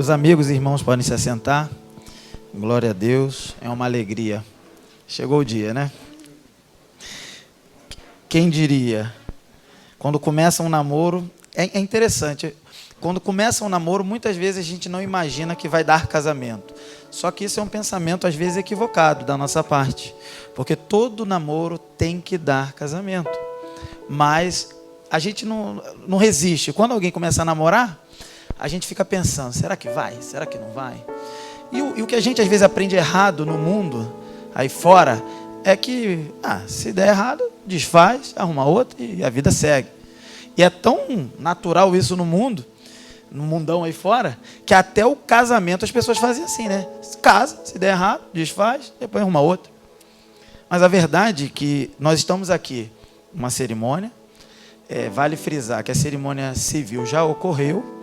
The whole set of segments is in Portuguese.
Os amigos e irmãos podem se assentar. Glória a Deus, é uma alegria. Chegou o dia, né? Quem diria? Quando começa um namoro, é interessante. Quando começa um namoro, muitas vezes a gente não imagina que vai dar casamento. Só que isso é um pensamento, às vezes, equivocado da nossa parte. Porque todo namoro tem que dar casamento. Mas a gente não resiste. Quando alguém começa a namorar, a gente fica pensando, será que vai? Será que não vai? E o que a gente, às vezes, aprende errado no mundo, aí fora, é que, se der errado, desfaz, arruma outra e a vida segue. E é tão natural isso no mundo, no mundão aí fora, que até o casamento as pessoas fazem assim, né? Casa, se der errado, desfaz, depois arruma outra. Mas a verdade é que nós estamos aqui, uma cerimônia, vale frisar que a cerimônia civil já ocorreu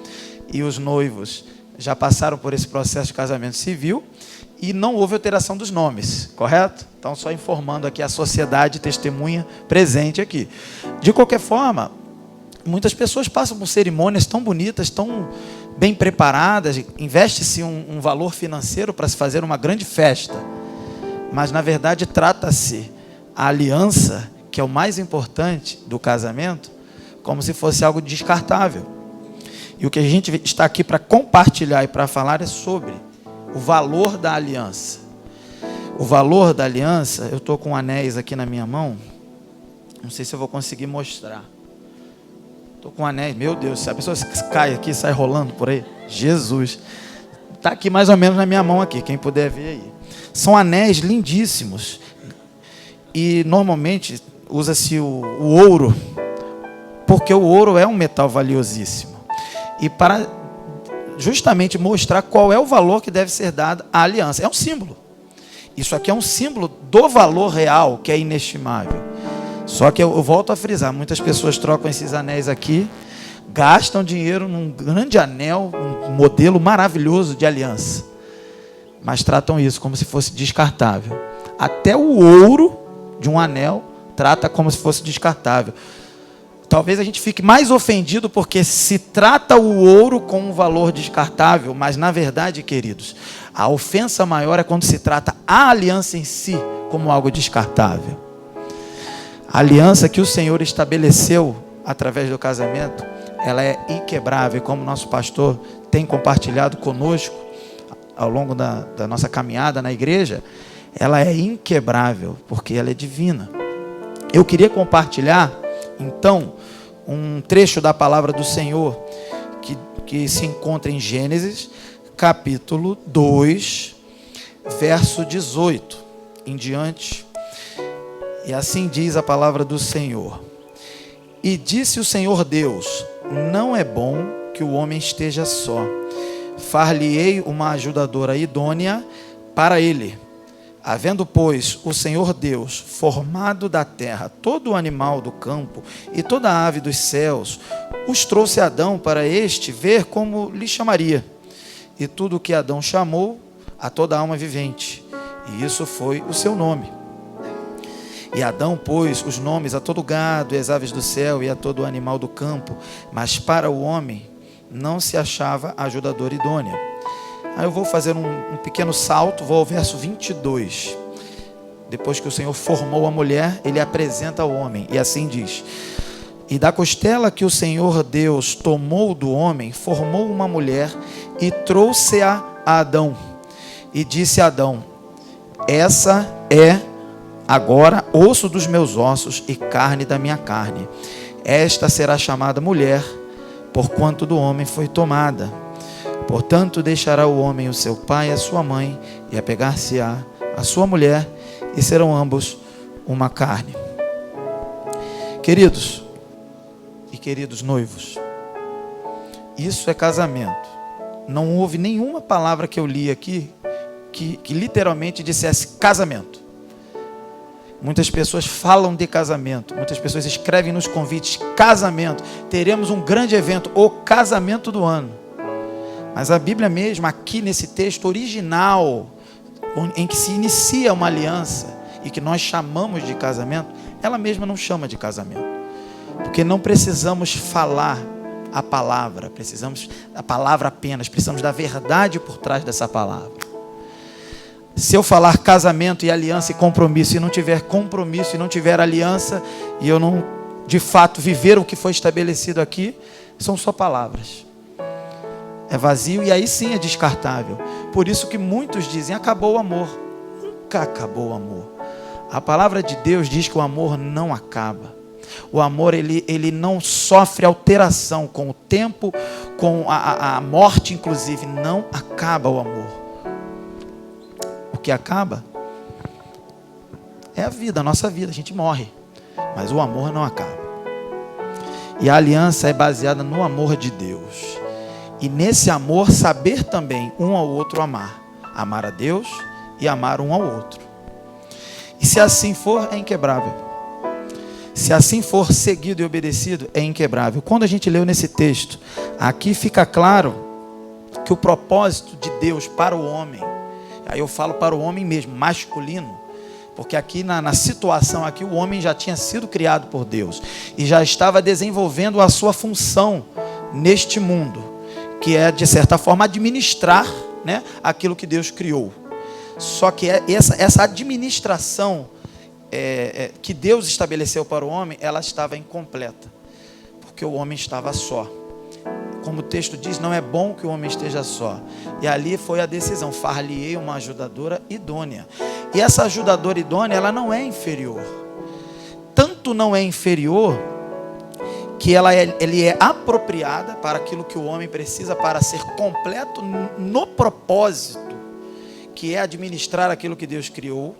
e os noivos já passaram por esse processo de casamento civil e não houve alteração dos nomes, correto? Então, só informando aqui a sociedade testemunha presente aqui. De qualquer forma, muitas pessoas passam por cerimônias tão bonitas, tão bem preparadas, investe-se um valor financeiro para se fazer uma grande festa. Mas, na verdade, trata-se a aliança, que é o mais importante do casamento, como se fosse algo descartável. E o que a gente está aqui para compartilhar e para falar é sobre o valor da aliança. O valor da aliança, eu estou com anéis aqui na minha mão, não sei se eu vou conseguir mostrar. Estou com anéis, meu Deus, se a pessoa cai aqui, sai rolando por aí, Jesus. Está aqui mais ou menos na minha mão aqui, quem puder ver aí. São anéis lindíssimos. E normalmente usa-se o ouro, porque o ouro é um metal valiosíssimo. E para justamente mostrar qual é o valor que deve ser dado à aliança. É um símbolo. Isso aqui é um símbolo do valor real, que é inestimável. Só que eu volto a frisar, muitas pessoas trocam esses anéis aqui, gastam dinheiro num grande anel, um modelo maravilhoso de aliança. Mas tratam isso como se fosse descartável. Até o ouro de um anel trata como se fosse descartável. Talvez a gente fique mais ofendido porque se trata o ouro com um valor descartável, mas na verdade, queridos, a ofensa maior é quando se trata a aliança em si como algo descartável. A aliança que o Senhor estabeleceu através do casamento, ela é inquebrável, como nosso pastor tem compartilhado conosco ao longo da nossa caminhada na igreja, ela é inquebrável, porque ela é divina. Eu queria compartilhar, então, um trecho da palavra do Senhor que se encontra em Gênesis, capítulo 2, verso 18 em diante. E assim diz a palavra do Senhor. E disse o Senhor Deus: não é bom que o homem esteja só. Far-lhe-ei uma ajudadora idônea para ele. Havendo, pois, o Senhor Deus formado da terra todo o animal do campo e toda a ave dos céus, os trouxe a Adão para este ver como lhe chamaria. E tudo o que Adão chamou a toda alma vivente, e isso foi o seu nome. E Adão pôs os nomes a todo gado e as aves do céu e a todo animal do campo, mas para o homem não se achava ajudadora idônea. Aí eu vou fazer um pequeno salto, vou ao verso 22. Depois que o Senhor formou a mulher, ele apresenta ao homem, e assim diz: e da costela que o Senhor Deus tomou do homem, formou uma mulher e trouxe-a a Adão. E disse a Adão: essa é agora osso dos meus ossos e carne da minha carne. Esta será chamada mulher, porquanto do homem foi tomada. Portanto, deixará o homem o seu pai e a sua mãe, e apegar-se-á a sua mulher, e serão ambos uma carne. Queridos e queridos noivos, isso é casamento. Não houve nenhuma palavra que eu li aqui que literalmente dissesse casamento. Muitas pessoas falam de casamento, muitas pessoas escrevem nos convites: casamento, teremos um grande evento, o casamento do ano. Mas a Bíblia mesmo, aqui nesse texto original, em que se inicia uma aliança e que nós chamamos de casamento, ela mesma não chama de casamento. Porque não precisamos falar a palavra, precisamos da palavra apenas, precisamos da verdade por trás dessa palavra. Se eu falar casamento e aliança e compromisso, e não tiver compromisso, e não tiver aliança, e eu não, de fato, viver o que foi estabelecido aqui, são só palavras. É vazio e aí sim é descartável. Por isso que muitos dizem, acabou o amor. Nunca acabou o amor. A palavra de Deus diz que o amor não acaba. O amor, ele não sofre alteração com o tempo, com a morte, inclusive. Não acaba o amor. O que acaba é a vida, a nossa vida. A gente morre. Mas o amor não acaba. E a aliança é baseada no amor de Deus. E nesse amor, saber também um ao outro amar. Amar a Deus e amar um ao outro. E se assim for, é inquebrável. Se assim for seguido e obedecido, é inquebrável. Quando a gente leu nesse texto, aqui fica claro que o propósito de Deus para o homem, aí eu falo para o homem mesmo, masculino, porque aqui na situação aqui, o homem já tinha sido criado por Deus e já estava desenvolvendo a sua função neste mundo, que é, de certa forma, administrar, né, aquilo que Deus criou. Só que essa administração que Deus estabeleceu para o homem, ela estava incompleta, porque o homem estava só. Como o texto diz, não é bom que o homem esteja só. E ali foi a decisão, far-lhe-ei uma ajudadora idônea. E essa ajudadora idônea, ela não é inferior. Tanto não é inferior, que ele é apropriada para aquilo que o homem precisa para ser completo no propósito, que é administrar aquilo que Deus criou,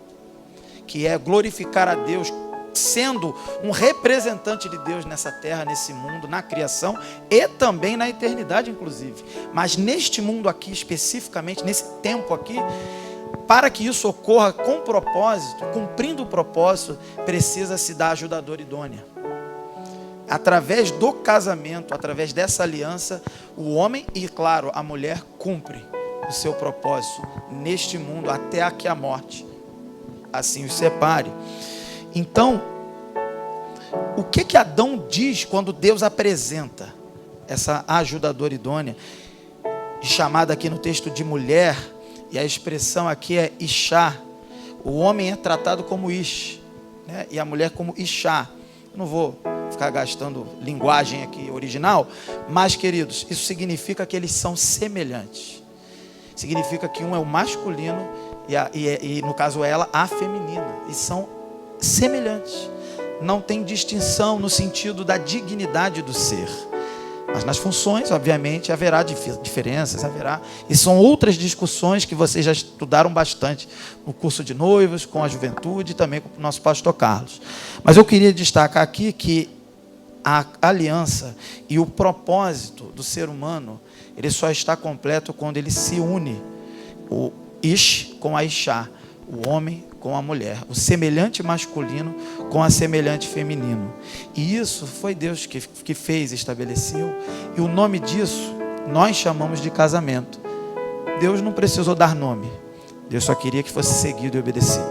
que é glorificar a Deus, sendo um representante de Deus nessa terra, nesse mundo, na criação e também na eternidade, inclusive. Mas neste mundo aqui, especificamente, nesse tempo aqui, para que isso ocorra com propósito, cumprindo o propósito, precisa-se da ajudadora idônea. Através do casamento, através dessa aliança, o homem e, claro, a mulher cumpre o seu propósito neste mundo até que a morte assim os separe. Então, o que Adão diz quando Deus apresenta essa ajudadora idônea, chamada aqui no texto de mulher, e a expressão aqui é Ishá. O homem é tratado como Ish, né? E a mulher como Ishá. Eu não vou ficar gastando linguagem aqui original, mas, queridos, isso significa que eles são semelhantes. Significa que um é o masculino e no caso ela, a feminina. E são semelhantes. Não tem distinção no sentido da dignidade do ser. Mas nas funções, obviamente, haverá diferenças, haverá. E são outras discussões que vocês já estudaram bastante no curso de noivos, com a juventude e também com o nosso pastor Carlos. Mas eu queria destacar aqui que a aliança e o propósito do ser humano, ele só está completo quando ele se une. O Ish com a Ishá, o homem com a mulher, o semelhante masculino com a semelhante feminino. E isso foi Deus que fez, estabeleceu. E o nome disso nós chamamos de casamento. Deus não precisou dar nome. Deus só queria que fosse seguido e obedecido.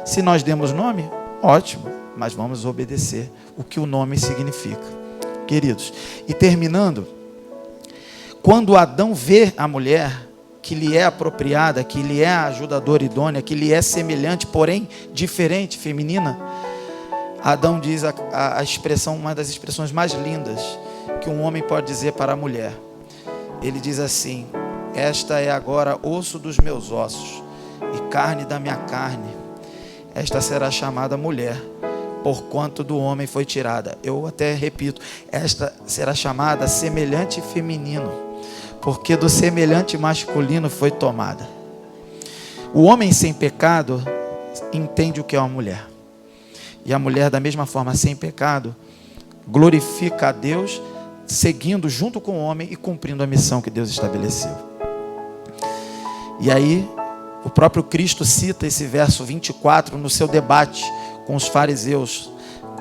Se nós demos nome, ótimo, mas vamos obedecer o que o nome significa, queridos. E terminando, quando Adão vê a mulher que lhe é apropriada, que lhe é a ajudadora idônea, que lhe é semelhante, porém diferente, feminina, Adão diz a expressão, uma das expressões mais lindas que um homem pode dizer para a mulher. Ele diz assim: esta é agora osso dos meus ossos e carne da minha carne. Esta será chamada mulher, porquanto do homem foi tirada. Eu até repito, esta será chamada semelhante feminino, porque do semelhante masculino foi tomada. O homem sem pecado entende o que é uma mulher. E a mulher, da mesma forma, sem pecado, glorifica a Deus, seguindo junto com o homem e cumprindo a missão que Deus estabeleceu. E aí, o próprio Cristo cita esse verso 24 no seu debate com os fariseus.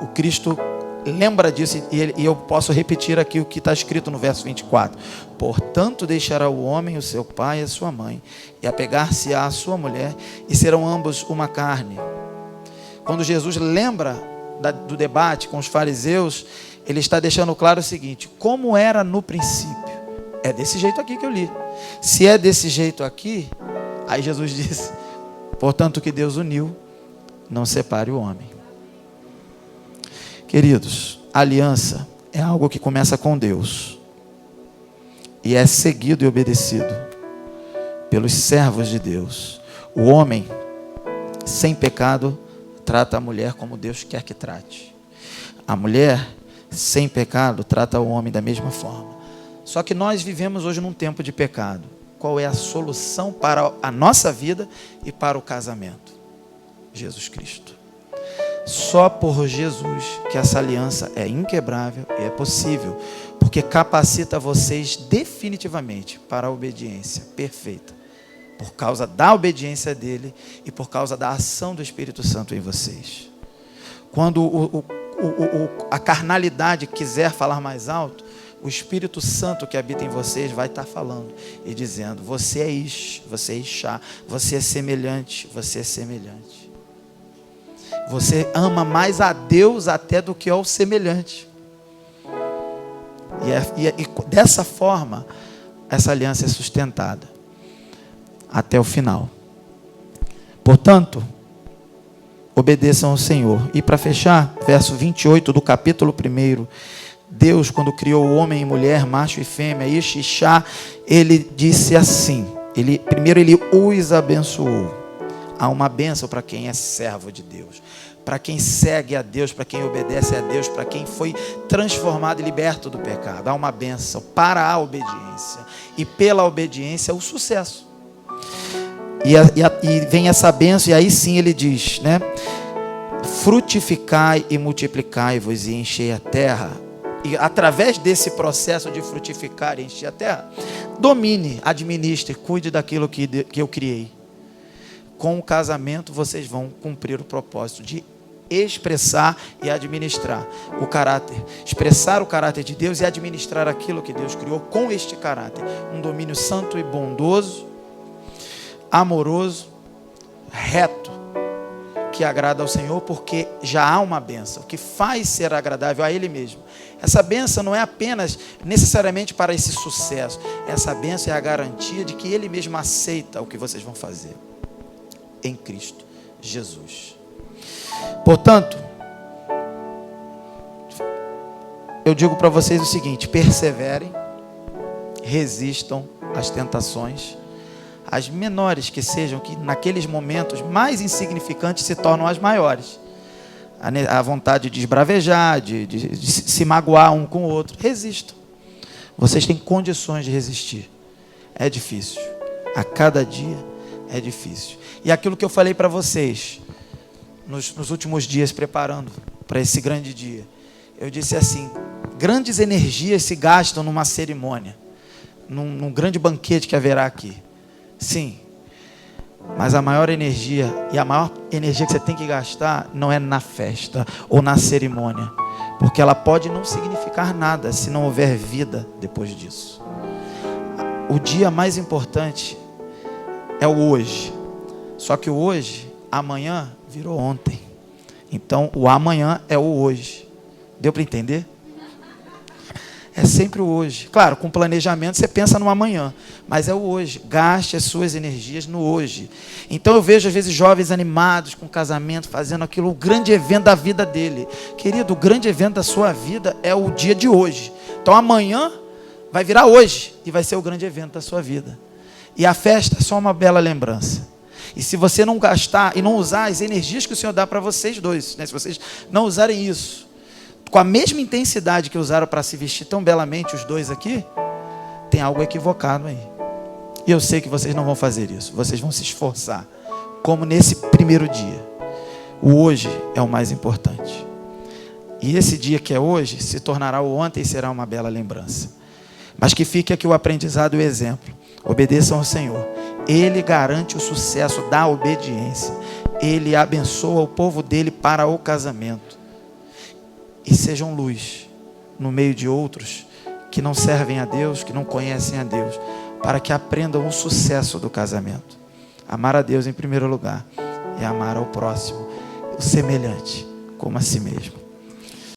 O Cristo lembra disso e eu posso repetir aqui o que está escrito no verso 24. Portanto, deixará o homem o seu pai e a sua mãe, e apegar-se-á à sua mulher, e serão ambos uma carne. Quando Jesus lembra do debate com os fariseus, ele está deixando claro o seguinte: como era no princípio. É desse jeito aqui que eu li. Se é desse jeito aqui, aí Jesus disse: portanto, o que Deus uniu, não separe o homem. Queridos, aliança é algo que começa com Deus e é seguido e obedecido pelos servos de Deus. O homem sem pecado trata a mulher como Deus quer que trate. A mulher sem pecado trata o homem da mesma forma. Só que nós vivemos hoje num tempo de pecado. Qual é a solução para a nossa vida e para o casamento? Jesus Cristo. Só por Jesus que essa aliança é inquebrável e é possível, porque capacita vocês definitivamente para a obediência perfeita, por causa da obediência dele e por causa da ação do Espírito Santo em vocês. Quando a carnalidade quiser falar mais alto, o Espírito Santo que habita em vocês vai estar falando e dizendo: você é ish, você é ishá, você é semelhante, você é semelhante. Você ama mais a Deus até do que ao semelhante. E dessa forma, essa aliança é sustentada até o final. Portanto, obedeçam ao Senhor. E para fechar, verso 28 do capítulo 1. Deus, quando criou o homem e mulher, macho e fêmea, ish e ishá, ele disse assim: primeiro ele os abençoou. Há uma bênção para quem é servo de Deus, para quem segue a Deus, para quem obedece a Deus, para quem foi transformado e liberto do pecado. Há uma bênção para a obediência, e pela obediência o sucesso. E vem essa bênção, e aí sim ele diz, né? Frutificai e multiplicai-vos e enchei a terra. E através desse processo de frutificar e encher a terra, domine, administre, cuide daquilo que eu criei. Com o casamento vocês vão cumprir o propósito de expressar e administrar o caráter, expressar o caráter de Deus e administrar aquilo que Deus criou com este caráter. Um domínio santo e bondoso, amoroso, reto, que agrada ao Senhor, porque já há uma bênção que faz ser agradável a Ele mesmo. Essa bênção não é apenas necessariamente para esse sucesso. Essa bênção é a garantia de que Ele mesmo aceita o que vocês vão fazer em Cristo Jesus. Portanto, eu digo para vocês o seguinte: perseverem, resistam às tentações, as menores que sejam, que naqueles momentos mais insignificantes se tornam as maiores. A vontade de esbravejar, de se magoar um com o outro. Resistam. Vocês têm condições de resistir. É difícil. A cada dia é difícil. E aquilo que eu falei para vocês nos últimos dias, preparando para esse grande dia, eu disse assim: grandes energias se gastam numa cerimônia, num grande banquete que haverá aqui. Sim, mas a maior energia, e a maior energia que você tem que gastar, não é na festa ou na cerimônia, porque ela pode não significar nada se não houver vida depois disso. O dia mais importante é o hoje. Só que o hoje, amanhã, virou ontem. Então, o amanhã é o hoje. Deu para entender? É sempre o hoje. Claro, com planejamento você pensa no amanhã, mas é o hoje. Gaste as suas energias no hoje. Então eu vejo às vezes jovens animados com casamento, fazendo aquilo, o grande evento da vida dele. Querido, o grande evento da sua vida é o dia de hoje. Então amanhã vai virar hoje e vai ser o grande evento da sua vida. E a festa é só uma bela lembrança. E se você não gastar e não usar as energias que o Senhor dá para vocês dois, né? Se vocês não usarem isso com a mesma intensidade que usaram para se vestir tão belamente os dois aqui, tem algo equivocado aí. E eu sei que vocês não vão fazer isso. Vocês vão se esforçar, como nesse primeiro dia. O hoje é o mais importante. E esse dia que é hoje se tornará o ontem e será uma bela lembrança. Mas que fique aqui o aprendizado e o exemplo. Obedeçam ao Senhor. Ele garante o sucesso da obediência. Ele abençoa o povo dele para o casamento. E sejam luz no meio de outros que não servem a Deus, que não conhecem a Deus, para que aprendam o sucesso do casamento. Amar a Deus em primeiro lugar e amar ao próximo, o semelhante, como a si mesmo.